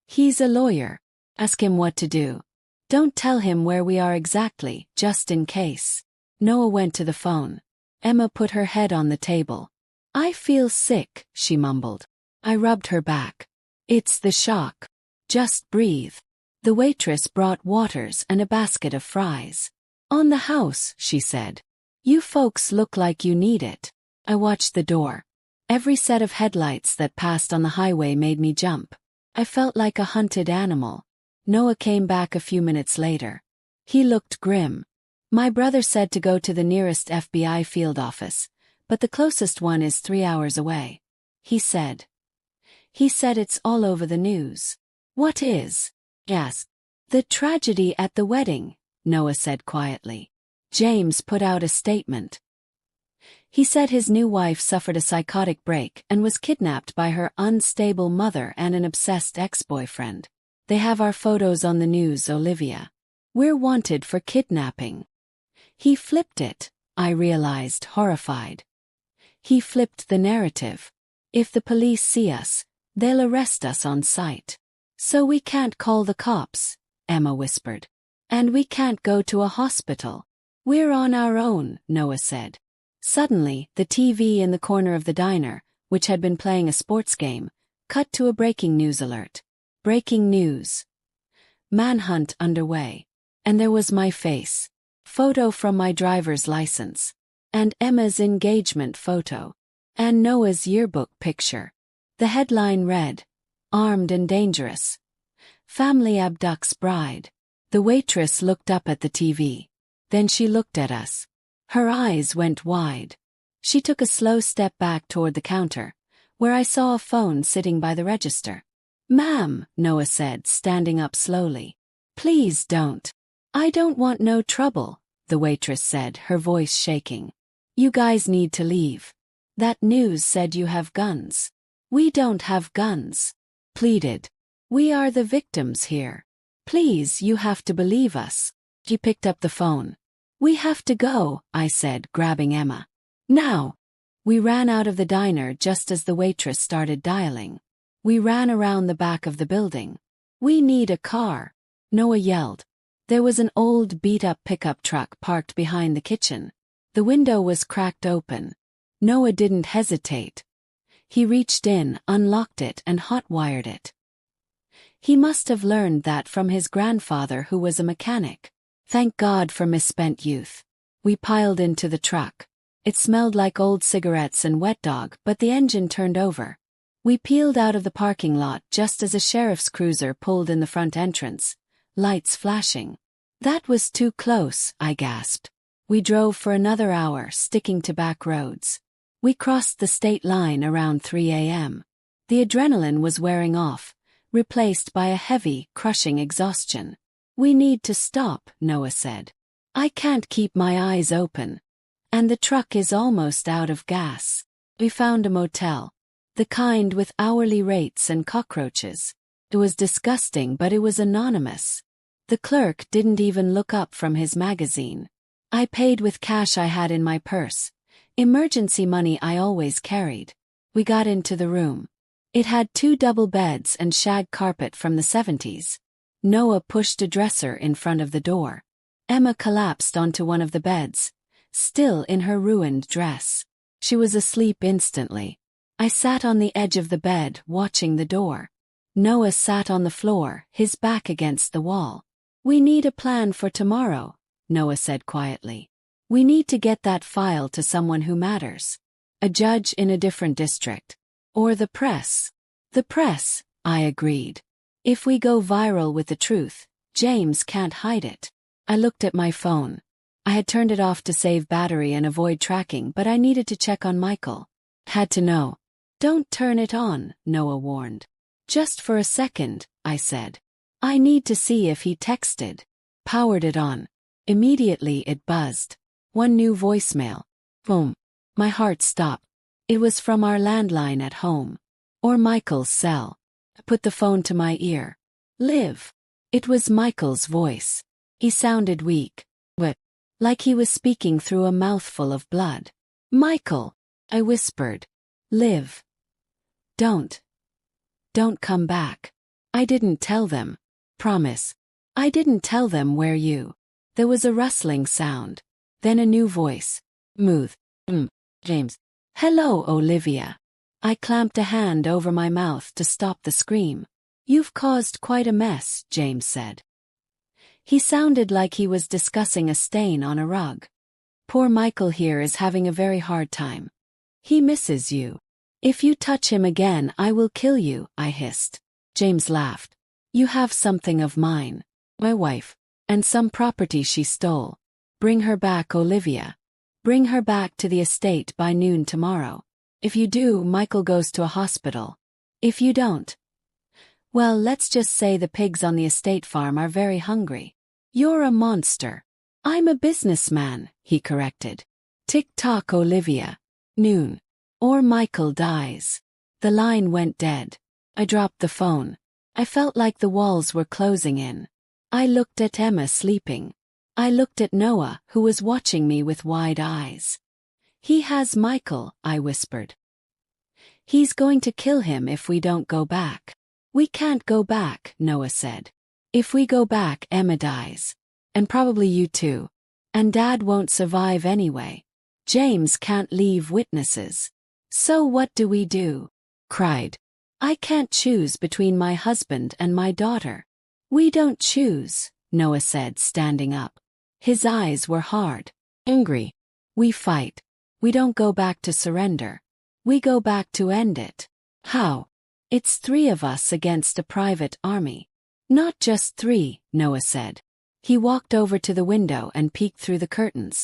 "He's a lawyer. Ask him what to do. Don't tell him where we are exactly, just in case." Noah went to the phone. Emma put her head on the table. "I feel sick," she mumbled. I rubbed her back. "It's the shock. Just breathe." The waitress brought waters and a basket of fries. "On the house," she said. "You folks look like you need it." I watched the door. Every set of headlights that passed on the highway made me jump. I felt like a hunted animal. Noah came back a few minutes later. He looked grim. "My brother said to go to the nearest FBI field office, but the closest one is 3 hours away. He said it's all over the news." "What is?" "Yes. The tragedy at the wedding," Noah said quietly. James put out a statement. He said his new wife suffered a psychotic break and was kidnapped by her unstable mother and an obsessed ex-boyfriend. "They have our photos on the news, Olivia. We're wanted for kidnapping." He flipped it, I realized, horrified. He flipped the narrative. If the police see us, they'll arrest us on sight. "So we can't call the cops," Emma whispered. "And we can't go to a hospital. We're on our own," Noah said. Suddenly, the TV in the corner of the diner, which had been playing a sports game, cut to a breaking news alert. Breaking news. Manhunt underway. And there was my face. Photo from my driver's license. And Emma's engagement photo. And Noah's yearbook picture. The headline read, "Armed and Dangerous. Family abducts bride." The waitress looked up at the TV. Then she looked at us. Her eyes went wide. She took a slow step back toward the counter, where I saw a phone sitting by the register. "Ma'am," Noah said, standing up slowly. "Please don't." "I don't want no trouble," the waitress said, her voice shaking. "You guys need to leave. That news said you have guns." "We don't have guns," pleaded. "We are the victims here. Please, you have to believe us." She picked up the phone. "We have to go," I said, grabbing Emma. "Now!" We ran out of the diner just as the waitress started dialing. We ran around the back of the building. "We need a car," Noah yelled. There was an old beat-up pickup truck parked behind the kitchen. The window was cracked open. Noah didn't hesitate. He reached in, unlocked it, and hot-wired it. He must have learned that from his grandfather, who was a mechanic. Thank God for misspent youth. We piled into the truck. It smelled like old cigarettes and wet dog, but the engine turned over. We peeled out of the parking lot just as a sheriff's cruiser pulled in the front entrance, lights flashing. "That was too close," I gasped. We drove for another hour, sticking to back roads. We crossed the state line around 3 a.m. The adrenaline was wearing off, replaced by a heavy, crushing exhaustion. "We need to stop," Noah said. "I can't keep my eyes open. And the truck is almost out of gas." We found a motel. The kind with hourly rates and cockroaches. It was disgusting, but it was anonymous. The clerk didn't even look up from his magazine. I paid with cash I had in my purse, emergency money I always carried. We got into the room. It had 2 double beds and shag carpet from the 70s. Noah pushed a dresser in front of the door. Emma collapsed onto one of the beds, still in her ruined dress. She was asleep instantly. I sat on the edge of the bed, watching the door. Noah sat on the floor, his back against the wall. "We need a plan for tomorrow," Noah said quietly. "We need to get that file to someone who matters. A judge in a different district. Or the press." "The press," I agreed. "If we go viral with the truth, James can't hide it." I looked at my phone. I had turned it off to save battery and avoid tracking, but I needed to check on Michael. Had to know. "Don't turn it on," Noah warned. "Just for a second," I said. "I need to see if he texted." Powered it on. Immediately it buzzed. One new voicemail. Boom. My heart stopped. It was from our landline at home. Or Michael's cell. I put the phone to my ear. "Liv." It was Michael's voice. He sounded weak. What? Like he was speaking through a mouthful of blood. "Michael," I whispered. "Liv. Don't come back." I didn't tell them. Promise. I didn't tell them where you. There was a rustling sound. Then a new voice. Smooth. James. "Hello, Olivia." I clamped a hand over my mouth to stop the scream. "You've caused quite a mess," James said. He sounded like he was discussing a stain on a rug. "Poor Michael here is having a very hard time. He misses you. If you touch him again, I will kill you," I hissed. James laughed. "You have something of mine. My wife. And some property she stole. Bring her back, Olivia. Bring her back to the estate by noon tomorrow. If you do, Michael goes to a hospital. If you don't, well, let's just say the pigs on the estate farm are very hungry." "You're a monster." "I'm a businessman," he corrected. "Tick-tock, Olivia. Noon. Or Michael dies." The line went dead. I dropped the phone. I felt like the walls were closing in. I looked at Emma sleeping. I looked at Noah, who was watching me with wide eyes. "He has Michael," I whispered. "He's going to kill him if we don't go back." "We can't go back," Noah said. "If we go back, Emma dies. And probably you too. And Dad won't survive anyway. James can't leave witnesses. So what do we do?" Cried. "I can't choose between my husband and my daughter." "We don't choose," Noah said, standing up. His eyes were hard. Angry. "We fight. We don't go back to surrender. We go back to end it." "How?" "It's 3 of us against a private army." "Not just 3, Noah said. He walked over to the window and peeked through the curtains.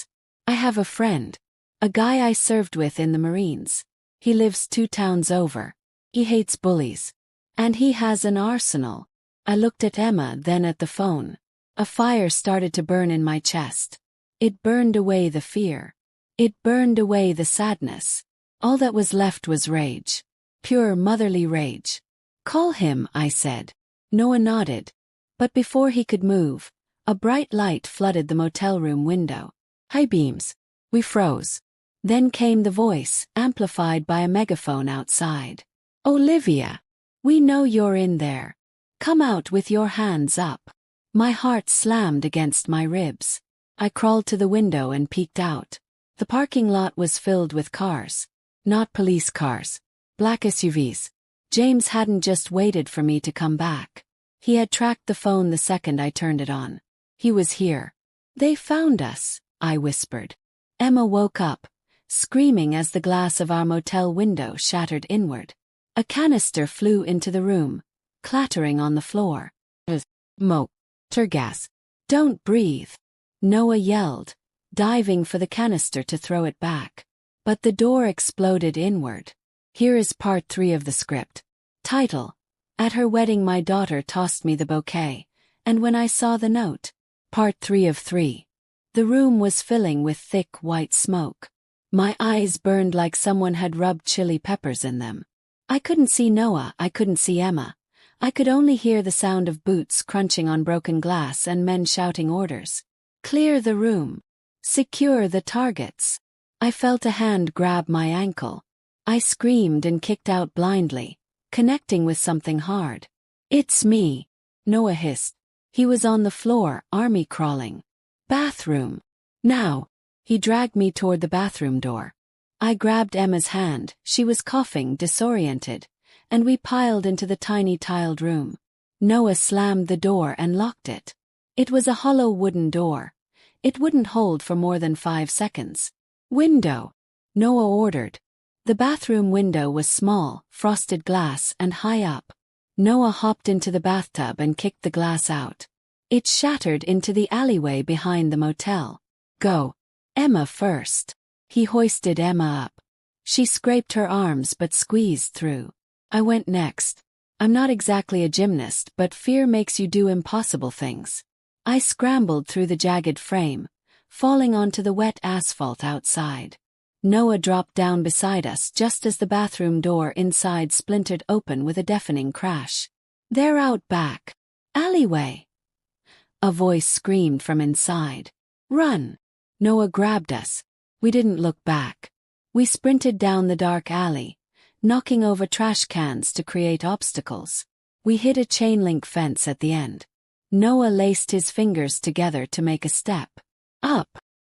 "I have a friend. A guy I served with in the Marines. He lives 2 towns over. He hates bullies. And he has an arsenal. I looked at Emma, then at the phone. A fire started to burn in my chest. It burned away the fear. It burned away the sadness. All that was left was rage. Pure motherly rage. "Call him," I said. Noah nodded. But before he could move, a bright light flooded the motel room window. High beams. We froze. Then came the voice, amplified by a megaphone outside. "Olivia! We know you're in there. Come out with your hands up." My heart slammed against my ribs. I crawled to the window and peeked out. The parking lot was filled with cars. Not police cars. Black SUVs. James hadn't just waited for me to come back. He had tracked the phone the second I turned it on. He was here. "They found us," I whispered. Emma woke up, screaming as the glass of our motel window shattered inward. A canister flew into the room, clattering on the floor. "Smoke. Tear gas. Don't breathe," Noah yelled, diving for the canister to throw it back. But the door exploded inward. Here is part 3 of the script. Title: At her wedding my daughter tossed me the bouquet, and when I saw the note. Part 3 of 3. The room was filling with thick white smoke. My eyes burned like someone had rubbed chili peppers in them. I couldn't see Noah, I couldn't see Emma. I could only hear the sound of boots crunching on broken glass and men shouting orders. "Clear the room. Secure the targets." I felt a hand grab my ankle. I screamed and kicked out blindly, connecting with something hard. "It's me," Noah hissed. He was on the floor, army crawling. "Bathroom. Now." He dragged me toward the bathroom door. I grabbed Emma's hand, she was coughing, disoriented, and we piled into the tiny tiled room. Noah slammed the door and locked it. It was a hollow wooden door. It wouldn't hold for more than 5 seconds. "Window," Noah ordered. The bathroom window was small, frosted glass, and high up. Noah hopped into the bathtub and kicked the glass out. It shattered into the alleyway behind the motel. "Go. Emma first." He hoisted Emma up. She scraped her arms but squeezed through. I went next. I'm not exactly a gymnast, but fear makes you do impossible things. I scrambled through the jagged frame, falling onto the wet asphalt outside. Noah dropped down beside us just as the bathroom door inside splintered open with a deafening crash. "They're out back. Alleyway." A voice screamed from inside. "Run." Noah grabbed us. We didn't look back. We sprinted down the dark alley, knocking over trash cans to create obstacles. We hit a chain-link fence at the end. Noah laced his fingers together to make a step. Up.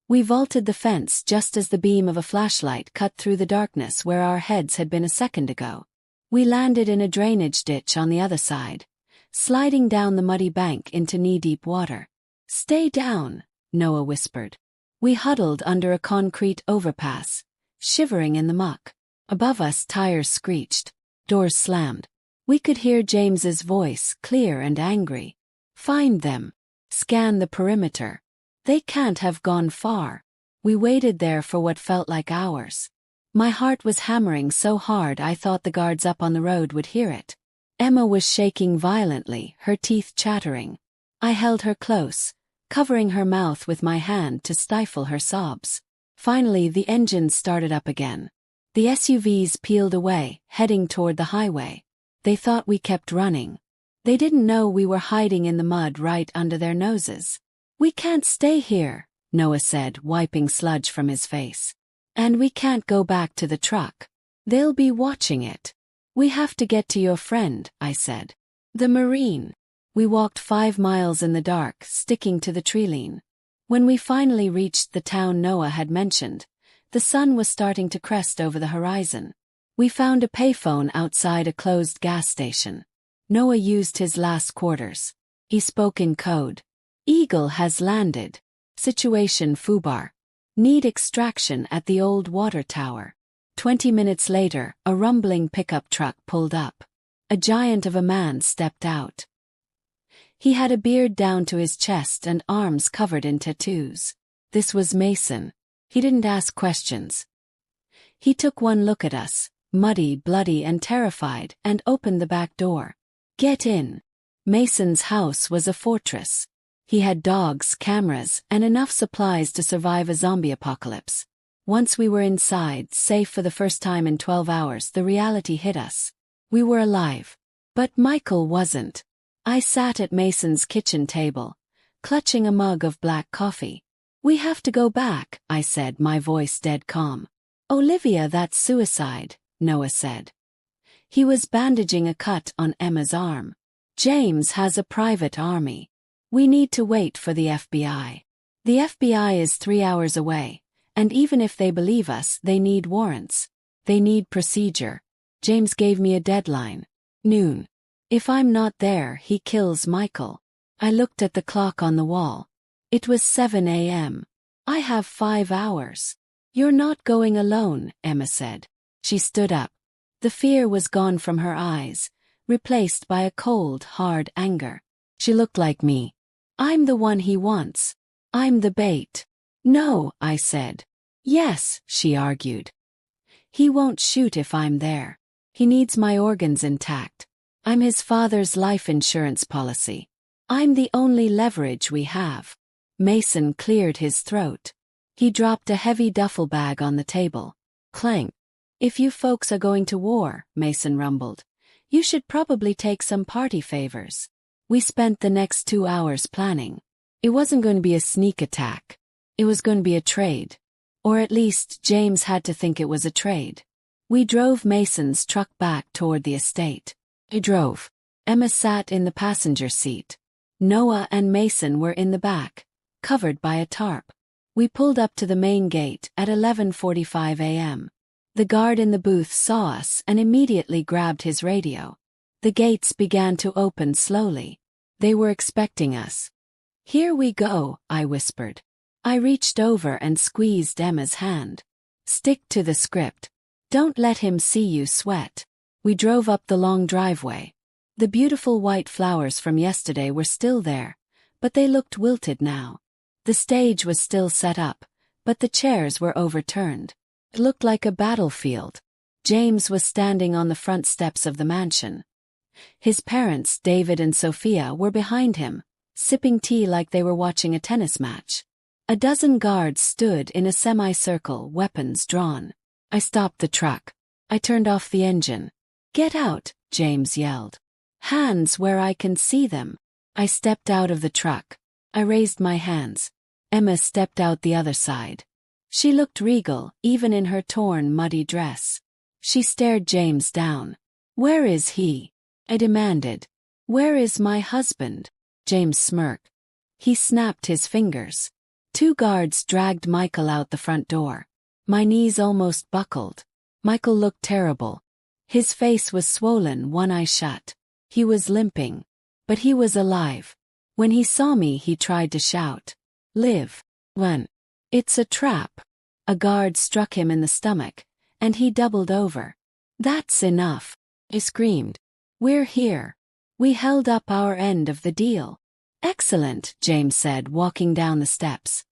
We vaulted the fence just as the beam of a flashlight cut through the darkness where our heads had been a second ago. We landed in a drainage ditch on the other side, sliding down the muddy bank into knee-deep water. "Stay down," Noah whispered. We huddled under a concrete overpass, shivering in the muck. Above us tires screeched. Doors slammed. We could hear James's voice, clear and angry. "Find them. Scan the perimeter. They can't have gone far." We waited there for what felt like hours. My heart was hammering so hard I thought the guards up on the road would hear it. Emma was shaking violently, her teeth chattering. I held her close, covering her mouth with my hand to stifle her sobs. Finally, the engines started up again. The SUVs peeled away, heading toward the highway. They thought we kept running. They didn't know we were hiding in the mud right under their noses. "We can't stay here," Noah said, wiping sludge from his face. "And we can't go back to the truck. They'll be watching it." "We have to get to your friend," I said. "The Marine." We walked 5 miles in the dark, sticking to the treeline. When we finally reached the town Noah had mentioned, the sun was starting to crest over the horizon. We found a payphone outside a closed gas station. Noah used his last quarters. He spoke in code. "Eagle has landed. Situation FUBAR. Need extraction at the old water tower." 20 minutes later, a rumbling pickup truck pulled up. A giant of a man stepped out. He had a beard down to his chest and arms covered in tattoos. This was Mason. He didn't ask questions. He took one look at us, muddy, bloody and terrified, and opened the back door. Get in. Mason's house was a fortress. He had dogs, cameras, and enough supplies to survive a zombie apocalypse. Once we were inside, safe for the first time in 12 hours, the reality hit us. We were alive. But Michael wasn't. I sat at Mason's kitchen table, clutching a mug of black coffee. We have to go back, I said, my voice dead calm. Olivia, that's suicide, Noah said. He was bandaging a cut on Emma's arm. James has a private army. We need to wait for the FBI. The FBI is 3 hours away, and even if they believe us, they need warrants. They need procedure. James gave me a deadline. Noon. If I'm not there, he kills Michael. I looked at the clock on the wall. It was 7 a.m. I have 5 hours. You're not going alone, Emma said. She stood up. The fear was gone from her eyes, replaced by a cold, hard anger. She looked like me. I'm the one he wants. I'm the bait. No, I said. Yes, she argued. He won't shoot if I'm there. He needs my organs intact. I'm his father's life insurance policy. I'm the only leverage we have. Mason cleared his throat. He dropped a heavy duffel bag on the table. Clank. If you folks are going to war, Mason rumbled, you should probably take some party favors. We spent the next 2 hours planning. It wasn't going to be a sneak attack. It was going to be a trade. Or at least James had to think it was a trade. We drove Mason's truck back toward the estate. I drove. Emma sat in the passenger seat. Noah and Mason were in the back, covered by a tarp. We pulled up to the main gate at 11:45 a.m. The guard in the booth saw us and immediately grabbed his radio. The gates began to open slowly. They were expecting us. Here we go, I whispered. I reached over and squeezed Emma's hand. Stick to the script. Don't let him see you sweat. We drove up the long driveway. The beautiful white flowers from yesterday were still there, but they looked wilted now. The stage was still set up, but the chairs were overturned. It looked like a battlefield. James was standing on the front steps of the mansion. His parents, David and Sophia, were behind him, sipping tea like they were watching a tennis match. A dozen guards stood in a semicircle, weapons drawn. I stopped the truck. I turned off the engine. Get out, James yelled. Hands where I can see them. I stepped out of the truck. I raised my hands. Emma stepped out the other side. She looked regal, even in her torn, muddy dress. She stared James down. Where is he? I demanded. Where is my husband? James smirked. He snapped his fingers. 2 guards dragged Michael out the front door. My knees almost buckled. Michael looked terrible. His face was swollen, one eye shut. He was limping. But he was alive. When he saw me, he tried to shout. Live. When? It's a trap. A guard struck him in the stomach, and he doubled over. That's enough. I screamed. We're here. We held up our end of the deal. Excellent, James said, walking down the steps.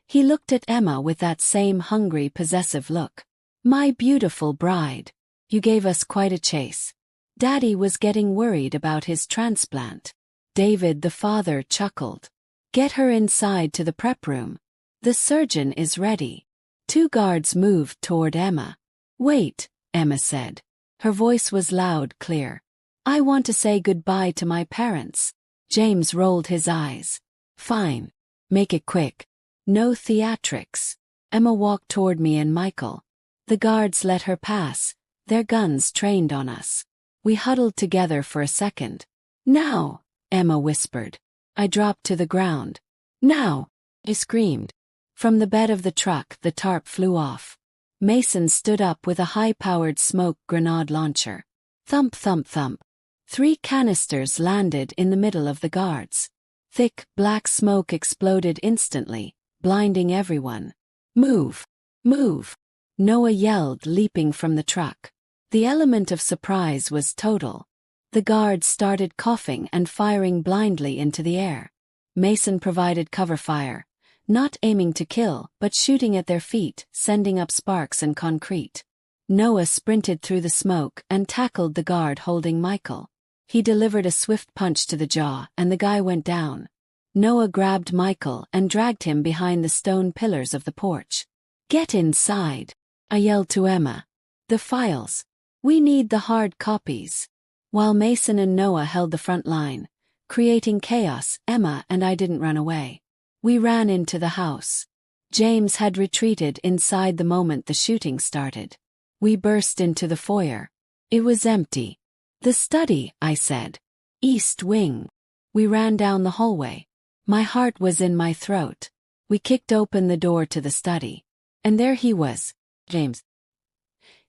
He looked at Emma with that same hungry, possessive look. My beautiful bride. You gave us quite a chase. Daddy was getting worried about his transplant. David, the father, chuckled. Get her inside to the prep room. The surgeon is ready. 2 guards moved toward Emma. Wait, Emma said. Her voice was loud, clear. I want to say goodbye to my parents. James rolled his eyes. Fine. Make it quick. No theatrics. Emma walked toward me and Michael. The guards let her pass, their guns trained on us. We huddled together for a second. Now, Emma whispered. I dropped to the ground. Now, I screamed. From the bed of the truck, the tarp flew off. Mason stood up with a high-powered smoke grenade launcher. Thump, thump, thump. 3 canisters landed in the middle of the guards. Thick, black smoke exploded instantly, blinding everyone. Move! Move! Noah yelled, leaping from the truck. The element of surprise was total. The guards started coughing and firing blindly into the air. Mason provided cover fire. Not aiming to kill, but shooting at their feet, sending up sparks and concrete. Noah sprinted through the smoke and tackled the guard holding Michael. He delivered a swift punch to the jaw, and the guy went down. Noah grabbed Michael and dragged him behind the stone pillars of the porch. "Get inside," I yelled to Emma. "The files. We need the hard copies." While Mason and Noah held the front line, creating chaos, Emma and I didn't run away. We ran into the house. James had retreated inside the moment the shooting started. We burst into the foyer. It was empty. "The study," I said. "East wing." We ran down the hallway. My heart was in my throat. We kicked open the door to the study. And there he was, James.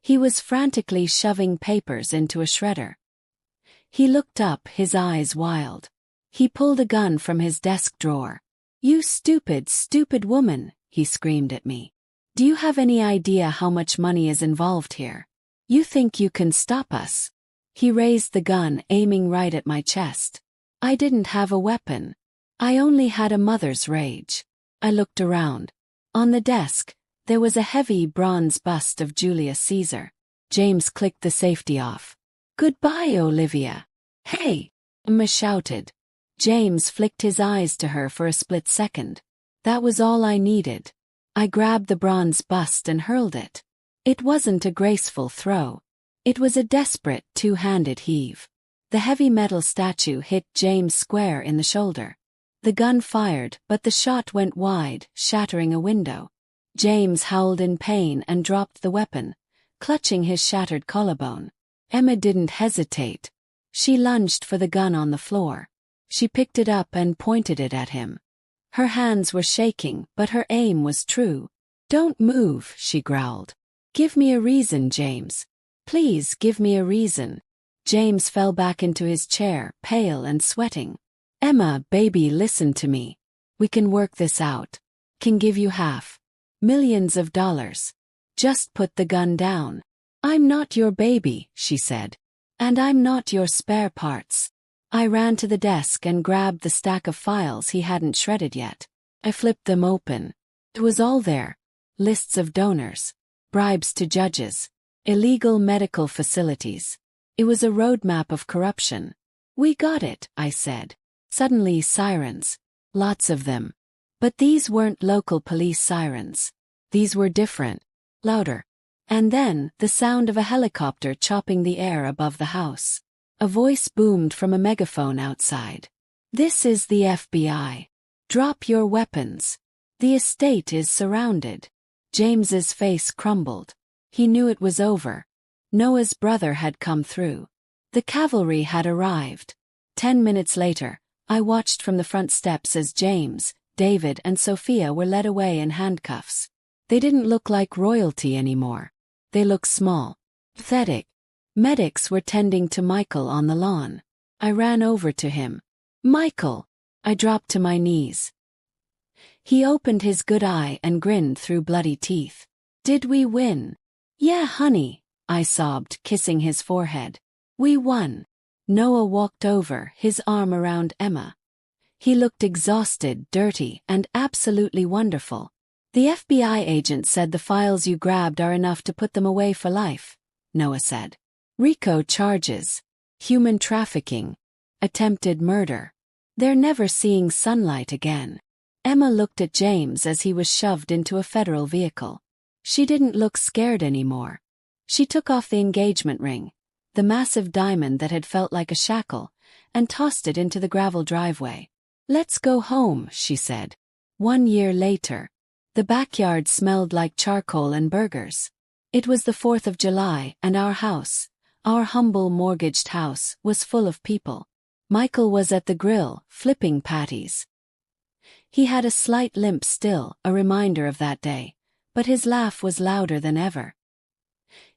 He was frantically shoving papers into a shredder. He looked up, his eyes wild. He pulled a gun from his desk drawer. "You stupid, stupid woman," he screamed at me. "Do you have any idea how much money is involved here? You think you can stop us?" He raised the gun, aiming right at my chest. I didn't have a weapon. I only had a mother's rage. I looked around. On the desk, there was a heavy bronze bust of Julius Caesar. James clicked the safety off. "Goodbye, Olivia." "Hey!" Emma shouted. James flicked his eyes to her for a split second. That was all I needed. I grabbed the bronze bust and hurled it. It wasn't a graceful throw. It was a desperate, two-handed heave. The heavy metal statue hit James square in the shoulder. The gun fired, but the shot went wide, shattering a window. James howled in pain and dropped the weapon, clutching his shattered collarbone. Emma didn't hesitate. She lunged for the gun on the floor. She picked it up and pointed it at him. Her hands were shaking, but her aim was true. "Don't move," she growled. "Give me a reason, James. Please give me a reason." James fell back into his chair, pale and sweating. "Emma, baby, listen to me. We can work this out. Can give you half. Millions of dollars. Just put the gun down." "I'm not your baby," she said. "And I'm not your spare parts." I ran to the desk and grabbed the stack of files he hadn't shredded yet. I flipped them open. It was all there. Lists of donors. Bribes to judges. Illegal medical facilities. It was a roadmap of corruption. "We got it," I said. Suddenly sirens. Lots of them. But these weren't local police sirens. These were different. Louder. And then, the sound of a helicopter chopping the air above the house. A voice boomed from a megaphone outside. "This is the FBI. Drop your weapons. The estate is surrounded." James's face crumbled. He knew it was over. Noah's brother had come through. The cavalry had arrived. 10 minutes later, I watched from the front steps as James, David and Sophia were led away in handcuffs. They didn't look like royalty anymore. They looked small. Pathetic. Medics were tending to Michael on the lawn. I ran over to him. "Michael!" I dropped to my knees. He opened his good eye and grinned through bloody teeth. "Did we win?" "Yeah, honey," I sobbed, kissing his forehead. "We won." Noah walked over, his arm around Emma. He looked exhausted, dirty, and absolutely wonderful. "The FBI agent said the files you grabbed are enough to put them away for life," Noah said. "RICO charges. Human trafficking. Attempted murder. They're never seeing sunlight again." Emma looked at James as he was shoved into a federal vehicle. She didn't look scared anymore. She took off the engagement ring, the massive diamond that had felt like a shackle, and tossed it into the gravel driveway. "Let's go home," she said. 1 year later. The backyard smelled like charcoal and burgers. It was the 4th of July, and our house, our humble mortgaged house, was full of people. Michael was at the grill, flipping patties. He had a slight limp still, a reminder of that day, but his laugh was louder than ever.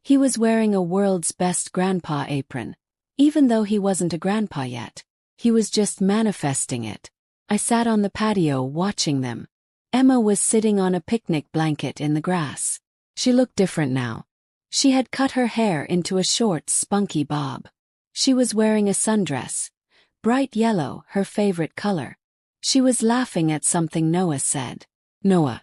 He was wearing a world's best grandpa apron, even though he wasn't a grandpa yet. He was just manifesting it. I sat on the patio watching them. Emma was sitting on a picnic blanket in the grass. She looked different now. She had cut her hair into a short, spunky bob. She was wearing a sundress, bright yellow, her favorite color. She was laughing at something Noah said. Noah.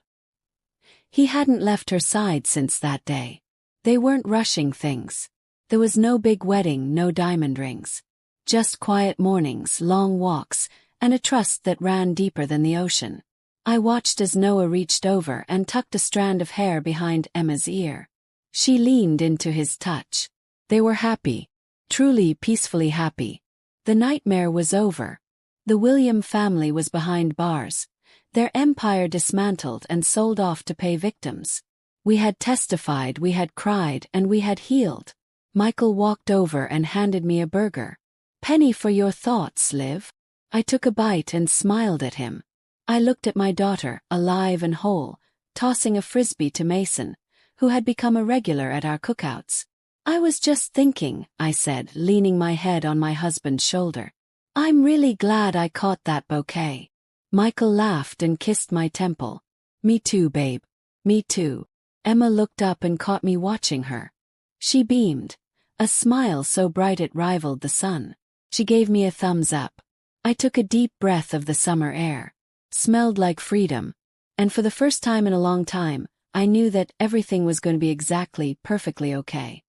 He hadn't left her side since that day. They weren't rushing things. There was no big wedding, no diamond rings. Just quiet mornings, long walks, and a trust that ran deeper than the ocean. I watched as Noah reached over and tucked a strand of hair behind Emma's ear. She leaned into his touch. They were happy. Truly peacefully happy. The nightmare was over. The William family was behind bars. Their empire dismantled and sold off to pay victims. We had testified, we had cried, and we had healed. Michael walked over and handed me a burger. "Penny for your thoughts, Liv." I took a bite and smiled at him. I looked at my daughter, alive and whole, tossing a frisbee to Mason, who had become a regular at our cookouts. "I was just thinking," I said, leaning my head on my husband's shoulder. "I'm really glad I caught that bouquet." Michael laughed and kissed my temple. "Me too, babe. Me too." Emma looked up and caught me watching her. She beamed, a smile so bright it rivaled the sun. She gave me a thumbs up. I took a deep breath of the summer air. Smelled like freedom. And for the first time in a long time, I knew that everything was going to be exactly, perfectly okay.